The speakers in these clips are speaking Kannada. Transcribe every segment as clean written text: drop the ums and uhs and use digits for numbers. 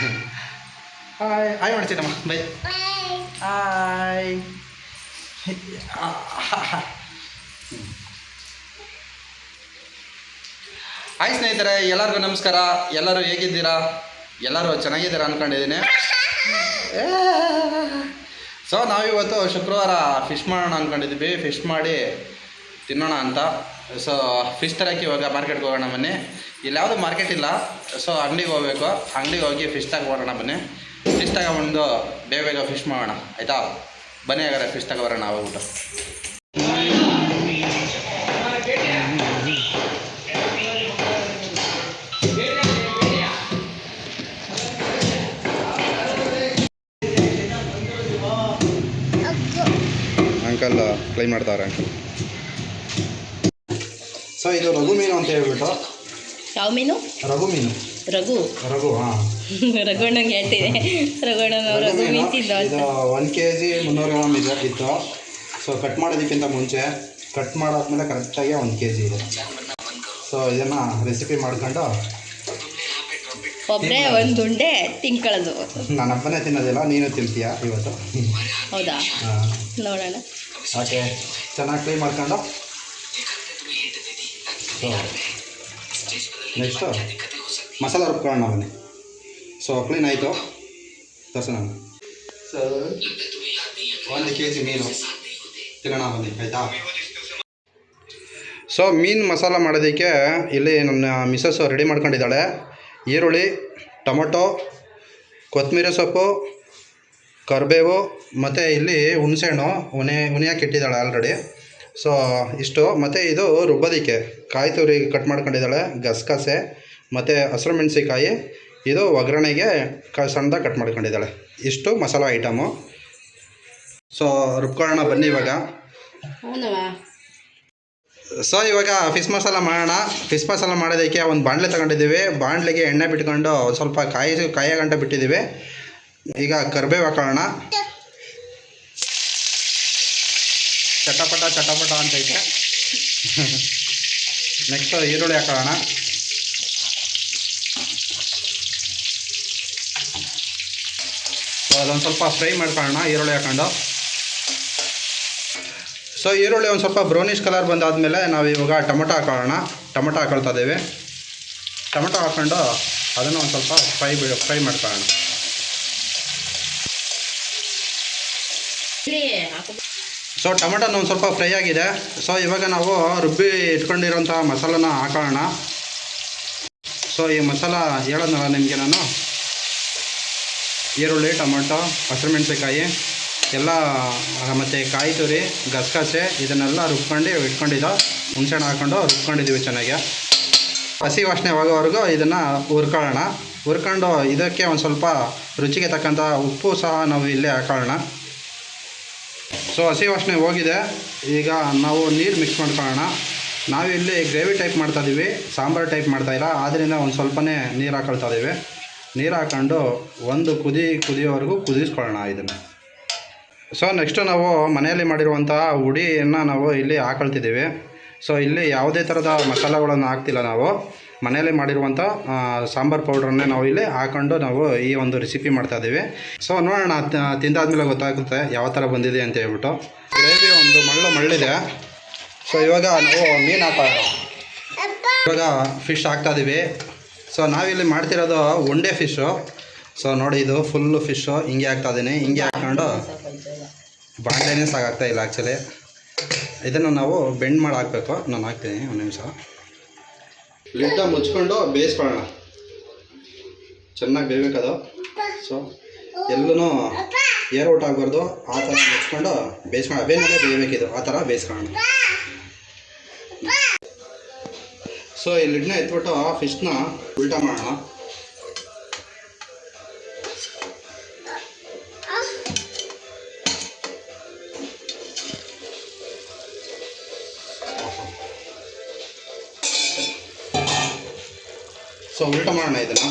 ಹಾಯ್ ಹಾಯ್ ಮಾಡ್ತೀನಮ್ಮ ಬೈ ಹಾಯ್. ಹಾಯ್ ಸ್ನೇಹಿತರೆ, ಎಲ್ಲರಿಗೂ ನಮಸ್ಕಾರ. ಎಲ್ಲರೂ ಹೇಗಿದ್ದೀರಾ? ಎಲ್ಲರೂ ಚೆನ್ನಾಗಿದ್ದೀರಾ ಅಂದ್ಕೊಂಡಿದ್ದೀನಿ. ಸೊ ನಾವಿವತ್ತು ಶುಕ್ರವಾರ ಫಿಶ್ ಮಾಡೋಣ ಅಂದ್ಕೊಂಡಿದ್ವಿ. ಫಿಶ್ ಮಾಡಿ ತಿನ್ನೋಣ ಅಂತ. ಸೊ ಫಿಶ್ ತರಕ್ಕೆ ಇವಾಗ ಮಾರ್ಕೆಟ್ಗೆ ಹೋಗೋಣ ಬನ್ನಿ. ಇಲ್ಲಿ ಯಾವುದೂ ಮಾರ್ಕೆಟ್ ಇಲ್ಲ, ಸೊ ಅಂಗಡಿಗೆ ಹೋಗ್ಬೇಕು. ಅಂಗಡಿಗೆ ಹೋಗಿ ಫಿಶ್ ತಗೊಬರೋಣ ಬನ್ನಿ. ಫಿಶ್ ತಗೊಬಂದು ಬೇಗ ಫಿಶ್ ಮಾಡೋಣ, ಆಯಿತಾ? ಬನ್ನಿ ಹಾಗಾದ್ರೆ ಫಿಶ್ ತಗೊಬರೋಣ ಹೋಗ್ಬಿಟ್ಟು. ಅಂಕಲ್ ಕ್ಲೈಮ್ ಮಾಡ್ತಾರೆ ಅಂಕಲ್. ಸೊ ಇದು ರಘು ಮೀನು ಅಂತ ಹೇಳ್ಬಿಟ್ಟು. ಯಾವ ಮೀನು? ರಘು ಮೀನು. ರಘು ರಘು ಹಾಂ ರಘುಣ್ಣಂಗೆ ಹೇಳ್ತಿದೆ. ರಘು ಮೀನು ತಿಂದ. ಇದು 1 kg 300 ಗ್ರಾಮ್ ಇತ್ತು. ಸೊ ಕಟ್ ಮಾಡೋದಕ್ಕಿಂತ ಮುಂಚೆ ಕಟ್ ಮಾಡಾದ್ಮೇಲೆ ಕರೆಕ್ಟಾಗಿ 1 kg ಇದೆ. ಸೊ ಇದನ್ನು ರೆಸಿಪಿ ಮಾಡ್ಕೊಂಡು ಒಬ್ಬರೇ ಒಂದು ಉಂಡೆ ತಿನ್ಕೊಳ್ಳೋದು. ನಾನು ಹಬ್ಬನೇ ತಿನ್ನೋದಿಲ್ಲ, ನೀನು ತಿಂತೀಯ ಇವತ್ತು? ಹೌದಾ? ಹಾಂ ನೋಡೋಣ. ಓಕೆ, ಚೆನ್ನಾಗಿ ಕ್ಲೀನ್ ಮಾಡ್ಕೊಂಡು. ಸೊ ನೆಕ್ಸ್ಟು ಮಸಾಲ ರುಬ್ಕೊಳ್ಳೋಣ ಬನ್ನಿ. ಸೊ ಕ್ಲೀನ್ ಆಯಿತು, ತೋರಿಸ ನಾನು. ಸೊ 1 kg ಮೀನು ತಿನ್ನೋಣ ಬನ್ನಿ, ಆಯಿತಾ? ಸೊ ಮೀನು ಮಸಾಲ ಮಾಡೋದಕ್ಕೆ ಇಲ್ಲಿ ನನ್ನ ಮಿಸಸ್ಸು ರೆಡಿ ಮಾಡ್ಕೊಂಡಿದ್ದಾಳೆ. ಈರುಳ್ಳಿ, ಟೊಮೊಟೊ, ಕೊತ್ತಂಬರಿ ಸೊಪ್ಪು, ಕರಿಬೇವು, ಮತ್ತು ಇಲ್ಲಿ ಹುಣಸೆಹಣ್ಣು ಹುಣಿಯಾಕೆ ಇಟ್ಟಿದ್ದಾಳೆ ಆಲ್ರೆಡಿ. ಸೊ ಇಷ್ಟು. ಮತ್ತು ಇದು ರುಬ್ಬೋದಕ್ಕೆ ಕಾಯಿ ತುರಿ ಕಟ್ ಮಾಡ್ಕೊಂಡಿದ್ದಾಳೆ, ಗಸಗಸೆ ಮತ್ತು ಹಸಿರು ಮೆಣಸಿಕಾಯಿ. ಇದು ಒಗ್ಗರಣೆಗೆ ಸಣ್ಣದಾಗಿ ಕಟ್ ಮಾಡ್ಕೊಂಡಿದ್ದಾಳೆ. ಇಷ್ಟು ಮಸಾಲ ಐಟಮು. ಸೊ ರುಬ್ಕೊಳ್ಳೋಣ ಬನ್ನಿ ಇವಾಗ. ಸೊ ಇವಾಗ ಫಿಶ್ ಮಸಾಲ ಮಾಡೋಣ. ಫಿಶ್ ಮಸಾಲ ಮಾಡೋದಕ್ಕೆ ಒಂದು ಬಾಣಲೆ ತಗೊಂಡಿದ್ದೀವಿ. ಬಾಣಲೆಗೆ ಎಣ್ಣೆ ಬಿಟ್ಕೊಂಡು ಒಂದು ಸ್ವಲ್ಪ ಕಾಯಿ ಗಂಟೆ ಬಿಟ್ಟಿದ್ದೀವಿ. ಈಗ ಕರಿಬೇವು ಹಾಕೋಣ. ಚಟಪಟ ಚಟಪಟ ಅಂತೈತೆ. ನೆಕ್ಸ್ಟ್ ಈರುಳ್ಳಿ ಹಾಕೋಣ. ಸೊ ಅದೊಂದು ಸ್ವಲ್ಪ ಫ್ರೈ ಮಾಡ್ಕೊಳ್ಳೋಣ ಈರುಳ್ಳಿ ಹಾಕೊಂಡು. ಸೊ ಈರುಳ್ಳಿ ಒಂದು ಸ್ವಲ್ಪ ಬ್ರೌನಿಷ್ ಕಲರ್ ಬಂದಾದಮೇಲೆ ನಾವು ಇವಾಗ ಟೊಮೊಟೊ ಹಾಕೊಳ್ಳೋಣ. ಟೊಮೊಟೊ ಹಾಕೊಳ್ತಾ ಇದ್ದೀವಿ. ಟೊಮೊಟೊ ಹಾಕ್ಕೊಂಡು ಅದನ್ನು ಒಂದು ಸ್ವಲ್ಪ ಫ್ರೈ ಮಾಡ್ಕೊಳ್ಳೋಣ. ಸೊ ಟೊಮೊಟೊನ ಒಂದು ಸ್ವಲ್ಪ ಫ್ರೈ ಆಗಿದೆ. ಸೊ ಇವಾಗ ನಾವು ರುಬ್ಬಿ ಇಟ್ಕೊಂಡಿರೋಂಥ ಮಸಾಲನ ಹಾಕೋಣ. ಸೊ ಈ ಮಸಾಲ ಹೇಳೋದಲ್ಲ ನಿಮಗೆ ನಾನು. ಈರುಳ್ಳಿ, ಟೊಮೊಟೊ, ಹಸಿರು ಮೆಣಸಿಕಾಯಿ ಎಲ್ಲ, ಮತ್ತು ಕಾಯಿ ತುರಿ, ಗಸಗಸೆ ಇದನ್ನೆಲ್ಲ ರುಬ್ಕೊಂಡು ಇಟ್ಕೊಂಡಿದ್ದೋ. ಹುಣಸೆಹಣ್ಣು ಹಾಕ್ಕೊಂಡು ರುಬ್ಕೊಂಡಿದ್ದೀವಿ ಚೆನ್ನಾಗಿ. ಹಸಿ ವಾಸನೆ ಹೋಗೋವರೆಗೂ ಇದನ್ನು ಹುರ್ಕೊಳ್ಳೋಣ. ಹುರ್ಕೊಂಡು ಇದಕ್ಕೆ ಒಂದು ಸ್ವಲ್ಪ ರುಚಿಗೆ ತಕ್ಕಂಥ ಉಪ್ಪು ಸಹ ನಾವು ಇಲ್ಲೇ ಹಾಕೊಳ್ಳೋಣ. ಸೊ ಹಸಿ ವಾಸನೆ ಹೋಗಿದೆ. ಈಗ ನಾವು ನೀರು ಮಿಕ್ಸ್ ಮಾಡ್ಕೊಳ್ಳೋಣ. ನಾವಿಲ್ಲಿ ಗ್ರೇವಿ ಟೈಪ್ ಮಾಡ್ತಾಯಿದ್ದೀವಿ, ಸಾಂಬಾರು ಟೈಪ್ ಮಾಡ್ತಾಯಿಲ್ಲ. ಆದ್ದರಿಂದ ಒಂದು ಸ್ವಲ್ಪನೇ ನೀರು ಹಾಕೊಳ್ತಾ ಇದ್ದೀವಿ. ನೀರು ಹಾಕ್ಕೊಂಡು ಒಂದು ಕುದಿಯೋವರೆಗೂ ಕುದಿಸ್ಕೊಳ್ಳೋಣ ಇದನ್ನು. ಸೊ ನೆಕ್ಸ್ಟು ನಾವು ಮನೆಯಲ್ಲಿ ಮಾಡಿರುವಂಥ ಹುಡಿಯನ್ನು ನಾವು ಇಲ್ಲಿ ಹಾಕೊಳ್ತಿದ್ದೀವಿ. ಸೊ ಇಲ್ಲಿ ಯಾವುದೇ ಥರದ ಮಸಾಲೆಗಳನ್ನು ಹಾಕ್ತಿಲ್ಲ ನಾವು. ಮನೆಯಲ್ಲಿ ಮಾಡಿರುವಂಥ ಸಾಂಬಾರು ಪೌಡ್ರನ್ನೇ ನಾವು ಇಲ್ಲಿ ಹಾಕ್ಕೊಂಡು ನಾವು ಈ ಒಂದು ರೆಸಿಪಿ ಮಾಡ್ತಾಯಿದ್ದೀವಿ. ಸೊ ನೋಡೋಣ, ತಿಂದಾದ್ಮೇಲೆ ಗೊತ್ತಾಗುತ್ತೆ ಯಾವ ಥರ ಬಂದಿದೆ ಅಂತ ಹೇಳ್ಬಿಟ್ಟು. ಗ್ರೇವಿ ಒಂದು ಮಳ್ಳಿದೆ. ಸೊ ಇವಾಗ ನಾವು ಮೀನು ಹಾಕೋಣ. ಇವಾಗ ಫಿಶ್ ಹಾಕ್ತಾಯಿದ್ದೀವಿ. ಸೊ ನಾವಿಲ್ಲಿ ಮಾಡ್ತಿರೋದು ಒಂಡೆ ಫಿಶ್ಶು. ಸೊ ನೋಡಿ, ಇದು ಫುಲ್ಲು ಫಿಶ್ಶು ಹಿಂಗೆ ಹಾಕ್ತಾಯಿದ್ದೀನಿ. ಹಿಂಗೆ ಹಾಕ್ಕೊಂಡು ಬಾಂಡೆನೇ ಸಾಕಾಗ್ತಾ ಇಲ್ಲ ಆ್ಯಕ್ಚುಲಿ. ಇದನ್ನು ನಾವು ಬೆಂಡ್ ಮಾಡಿ ಹಾಕಬೇಕು. ನಾನು ಹಾಕ್ತೀನಿ, ಒಂದು ನಿಮಿಷ. ಲಿಡ್ಡ ಮುಚ್ಕೊಂಡು ಬೇಯಿಸ್ಕೊಳ್ಳೋಣ. ಚೆನ್ನಾಗಿ ಬೇಯಬೇಕದು. ಸೊ ಎಲ್ಲೂ ಏರ್ ಔಟ್ ಆಗಬಾರ್ದು. ಆ ಥರ ಮುಚ್ಕೊಂಡು ಬೇಯಿಸ್ಕೊಳ್ಳೋಣ. ಬೇಯಿಸಲೇ ಬೇಯಬೇಕಿದು, ಆ ಥರ ಬೇಯಿಸ್ಕೊಳ್ಳೋಣ. ಸೊ ಈ ಲಿಡ್ನ ಎತ್ಬಿಟ್ಟು ಫಿಶ್ನ ಉಲ್ಟಾ ಮಾಡೋಣ. ಸೊ ಉಲ್ಟಾ ಮಾಡೋಣ ಇದನ್ನು.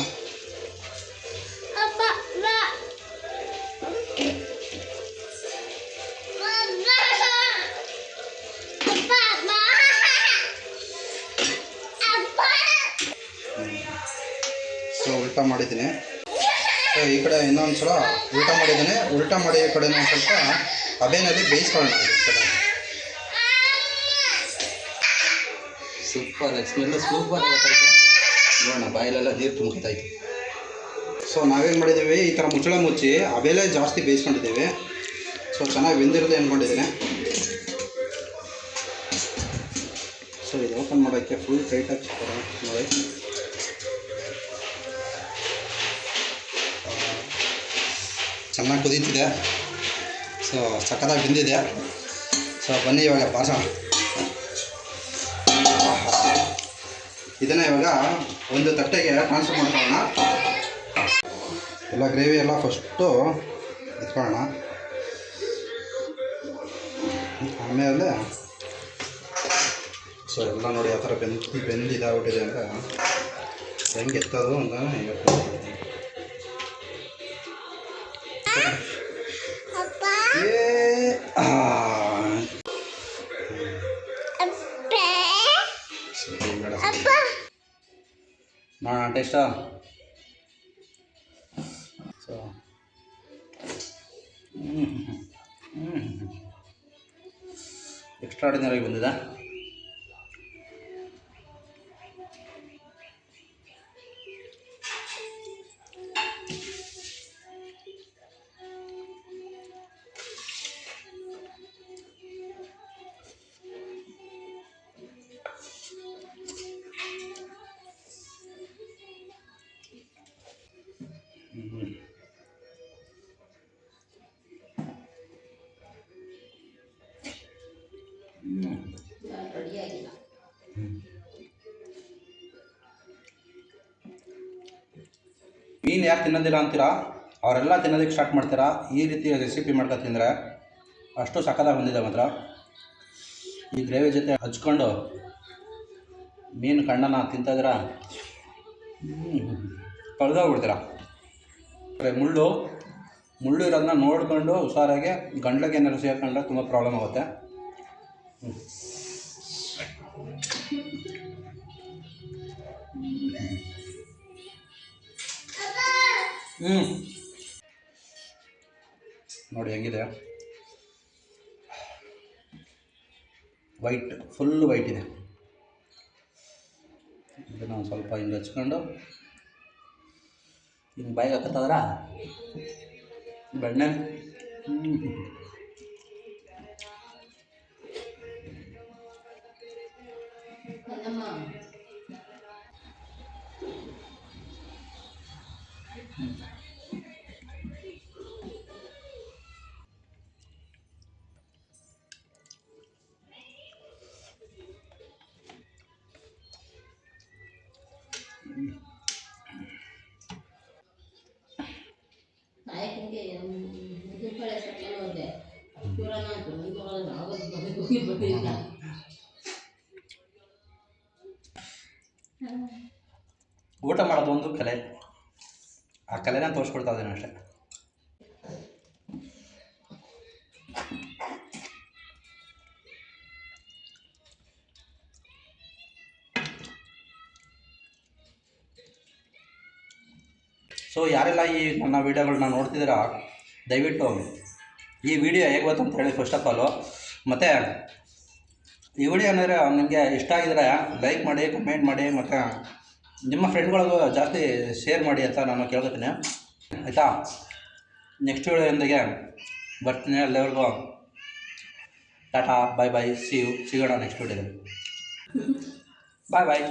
ಸೊ ಉಲ್ಟಾ ಮಾಡಿದ್ದೀನಿ. ಸೊ ಈ ಕಡೆ ಇನ್ನೊಂದು ಸಲ ಉಲ್ಟಾ ಮಾಡಿದ್ದಾನೆ. ಉಲ್ಟಾ ಮಾಡಿ ಕಡೆನೂ ಒಂದು ಸ್ವಲ್ಪ ಹಬೆನಲ್ಲಿ ಬೇಯಿಸ್ಕೊಳ್ಳೋಣ. ಸೂಪರ್ ಸ್ಮೆಲ್ಲು ಸೂಪರ್ ಗೊತ್ತಾಯ್ತು. ನೋಡೋಣ ಬಾಯಲ್ಲೆಲ್ಲ ನೀರು ತುಂಬ್ತೈತೆ. ಸೊ ನಾವೇನು ಮಾಡಿದ್ದೀವಿ, ಈ ಥರ ಮುಚ್ಚಳ ಮುಚ್ಚಿ ಹಬೆಲೇ ಜಾಸ್ತಿ ಬೇಯಿಸ್ಕೊಂಡಿದ್ದೀವಿ. ಸೊ ಚೆನ್ನಾಗಿ ಬೆಂದಿರುತ್ತೆ ಅಂದ್ಕೊಂಡಿದ್ದೀನಿ. ಸೊ ಇದು ಓಪನ್ ಮಾಡೋಕ್ಕೆ ಫುಲ್ ಟೈಟಾಗಿ ನೋಡಿ. ಚೆನ್ನಾಗಿ ಕುದೀತಿದೆ. ಸೊ ಸಕ್ಕತ್ತಾಗಿ ಬೆಂದಿದೆ. ಸೊ ಬನ್ನಿ ಇವಾಗ ಪಾಸ ಇದನ್ನು ಇವಾಗ ಒಂದು ತಟ್ಟೆಗೆ ಟ್ರಾನ್ಸ್ಫರ್ ಮಾಡ್ಕೊಳ್ಳೋಣ. ಎಲ್ಲ ಗ್ರೇವಿ ಎಲ್ಲ ಫಸ್ಟು ಎತ್ಕೊಳ್ಳೋಣ. ಆಮೇಲೆ ಸೊ ಎಲ್ಲ ನೋಡಿ ಆ ಥರ ಬೆಂದಿದ್ದಾಗ್ಬಿಟ್ಟಿದೆ ಅಂತ ಹೆಂಗೆ ಎತ್ತೋದು ಅಂತ ಹೇಳ್ತೀನಿ. ನೋಡೋಣ ಟೇಸ್ಟ. ಸೊ ಎಕ್ಸ್ಟ್ರಾಡಿನರಿ ಬಂದಿದೆ. ಮೀನು ಯಾರು ತಿನ್ನೋದಿಲ್ಲ ಅಂತೀರಾ, ಅವರೆಲ್ಲ ತಿನ್ನೋದಕ್ಕೆ ಸ್ಟಾರ್ಟ್ ಮಾಡ್ತೀರಾ. ಈ ರೀತಿ ರೆಸಿಪಿ ಮಾಡ್ಕೊ ತಿಂದರೆ ಅಷ್ಟು ಸಕ್ಕತ್ತಾಗಿ ಬಂದಿದೆ ಮಾತ್ರ. ಈ ಗ್ರೇವಿ ಜೊತೆ ಹಚ್ಕೊಂಡು ಮೀನು ಕಣ್ಣನ್ನು ತಿಂತಿದ್ರೆ ಕಳೆದೋಗ್ಬಿಡ್ತೀರ. ಮುಳ್ಳು ಇರೋದನ್ನ ನೋಡಿಕೊಂಡು ಹುಷಾರಾಗಿ ಗಂಟ್ಲಿಗೆ ಏನಾದ್ರು ಸೇರ್ಕೊಂಡ್ರೆ ತುಂಬ ಪ್ರಾಬ್ಲಮ್ ಆಗುತ್ತೆ. ನೋಡಿ ಹೆಂಗಿದೆ, ವೈಟ್, ಫುಲ್ಲು ವೈಟ್ ಇದೆ. ಇದನ್ನು ಒಂದು ಸ್ವಲ್ಪ ಹಿಂಗೆ ಹಚ್ಕೊಂಡು ಹಿಂಗೆ ಬಾಯಿಗೆ ಹಾಕತ್ತಂದ್ರೆ ಬೆಣ್ಣೆ ಊಟ ಮಾಡೋದು ಒಂದು ಕಲೆ. ಆ ಕಲೆನ ತೋರಿಸ್ಕೊಡ್ತಾ ಇದ್ದೀನಿ ಅಷ್ಟೇ. ಸೊ ಯಾರೆಲ್ಲ ಈ ನನ್ನ ವೀಡಿಯೋಗಳನ್ನ ನೋಡ್ತಿದ್ದೀರಾ, ದಯವಿಟ್ಟು ಈ ವಿಡಿಯೋ ಹೇಗೆ ಗೊತ್ತು ಅಂತ ಹೇಳಿ ಫಸ್ಟ್ ಆಫ್ ಆಲು. ಮತ್ತು ಈ ವಿಡಿಯೋ ಏನಾದರೆ ನಿಮಗೆ ಇಷ್ಟ ಆಗಿದ್ರೆ ಲೈಕ್ ಮಾಡಿ, ಕಮೆಂಟ್ ಮಾಡಿ, ಮತ್ತು ನಿಮ್ಮ ಫ್ರೆಂಡ್ಗಳಿಗೂ ಜಾಸ್ತಿ ಶೇರ್ ಮಾಡಿ ಅಂತ ನಾನು ಕೇಳ್ಕೊತೀನಿ, ಆಯಿತಾ. ನೆಕ್ಸ್ಟ್ ವಿಡಿಯೋದೊಂದಿಗೆ ಬರ್ತೀನಿ. ಅಲ್ಲಿವರೆಗೂ ಟಾಟಾ, ಬಾಯ್ ಬಾಯ್, ಸಿಗೋಣ ನೆಕ್ಸ್ಟ್ ವಿಡಿಯೋದಲ್ಲಿ. ಬಾಯ್ ಬಾಯ್.